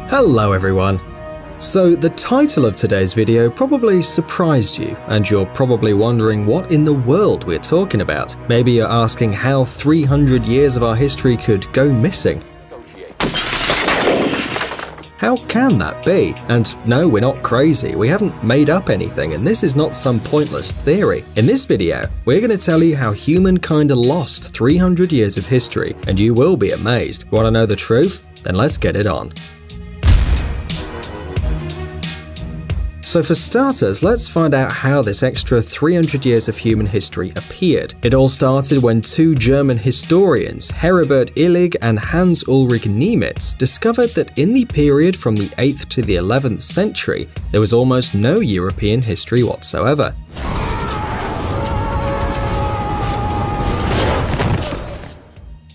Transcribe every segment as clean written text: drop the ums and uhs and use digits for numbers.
Hello everyone! So the title of today's video probably surprised you, and you're probably wondering what in the world we're talking about. Maybe you're asking how 300 years of our history could go missing. How can that be? And no, we're not crazy, we haven't made up anything, and this is not some pointless theory. In this video, we're going to tell you how humankind lost 300 years of history, and you will be amazed. Want to know the truth? Then let's get it on. So for starters, let's find out how this extra 300 years of human history appeared. It all started when two German historians, Heribert Illig and Hans Ulrich Niemitz, discovered that in the period from the 8th to the 11th century, there was almost no European history whatsoever.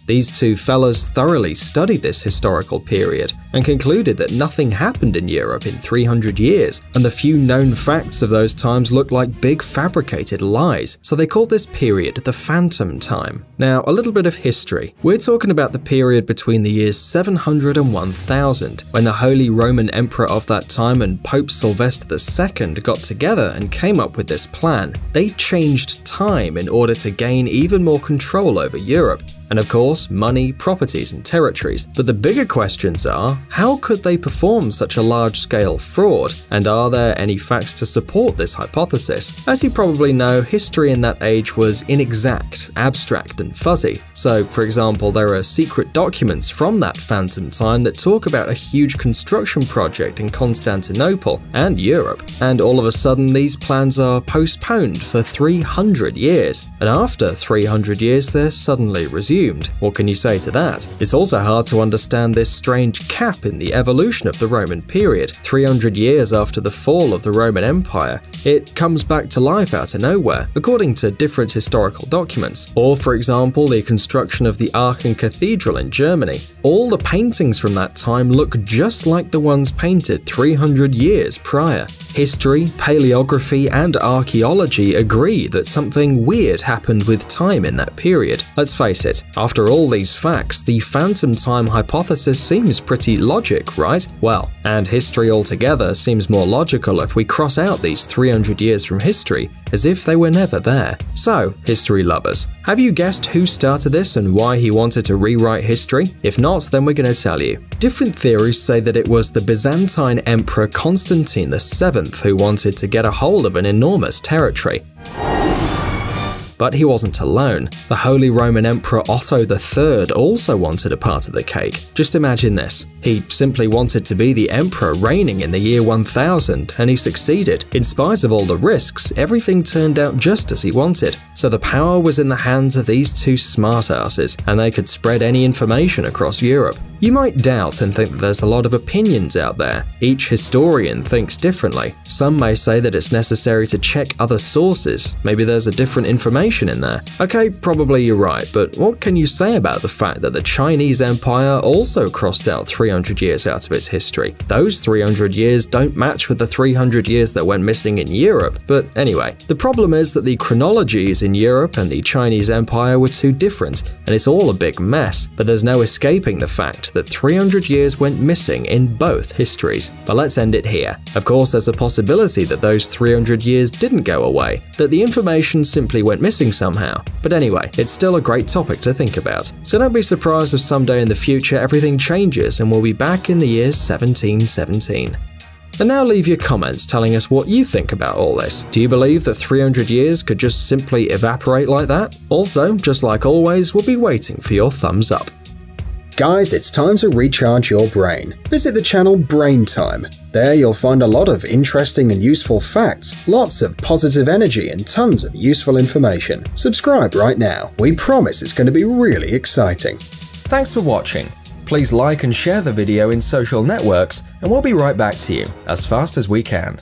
These two fellas thoroughly studied this historical period and concluded that nothing happened in Europe in 300 years, and the few known facts of those times looked like big fabricated lies, so they called this period the Phantom Time. Now, a little bit of history. We're talking about the period between the years 700 and 1000, when the Holy Roman Emperor of that time and Pope Sylvester II got together and came up with this plan. They changed time in order to gain even more control over Europe. And of course, money, properties, and territories. But the bigger questions are, how could they perform such a large-scale fraud? And are there any facts to support this hypothesis? As you probably know, history in that age was inexact, abstract, and fuzzy. So, for example, there are secret documents from that Phantom Time that talk about a huge construction project in Constantinople and Europe. And all of a sudden, these plans are postponed for 300 years. And after 300 years, they're suddenly resumed. What can you say to that? It's also hard to understand this strange cap in the evolution of the Roman period. 300 years after the fall of the Roman Empire, it comes back to life out of nowhere, according to different historical documents. Or, for example, the construction of the Aachen Cathedral in Germany. All the paintings from that time look just like the ones painted 300 years prior. History, paleography, and archaeology agree that something weird happened with time in that period. Let's face it, after all these facts, the Phantom Time hypothesis seems pretty logic, right? Well, and history altogether seems more logical if we cross out these 300 years from history as if they were never there. So, history lovers, have you guessed who started this and why he wanted to rewrite history? If not, then we're going to tell you. Different theories say that it was the Byzantine Emperor Constantine VII who wanted to get a hold of an enormous territory. But he wasn't alone. The Holy Roman Emperor Otto III also wanted a part of the cake. Just imagine this. He simply wanted to be the emperor reigning in the year 1000, and he succeeded. In spite of all the risks, everything turned out just as he wanted. So the power was in the hands of these two smartasses, and they could spread any information across Europe. You might doubt and think that there's a lot of opinions out there. Each historian thinks differently. Some may say that it's necessary to check other sources. Maybe there's a different information in there. Okay, probably you're right, but what can you say about the fact that the Chinese Empire also crossed out 300 years out of its history? Those 300 years don't match with the 300 years that went missing in Europe. But anyway, the problem is that the chronologies in Europe and the Chinese Empire were too different, and it's all a big mess. But there's no escaping the fact that 300 years went missing in both histories. But let's end it here. Of course, there's a possibility that those 300 years didn't go away, that the information simply went missing somehow. But anyway, it's still a great topic to think about. So don't be surprised if someday in the future everything changes and we'll be back in the year 1717. And now leave your comments telling us what you think about all this. Do you believe that 300 years could just simply evaporate like that? Also, just like always, we'll be waiting for your thumbs up. Guys, it's time to recharge your brain. Visit the channel Brain Time. There you'll find a lot of interesting and useful facts, lots of positive energy, and tons of useful information. Subscribe right now. We promise it's going to be really exciting. Thanks for watching. Please like and share the video in social networks, and we'll be right back to you as fast as we can.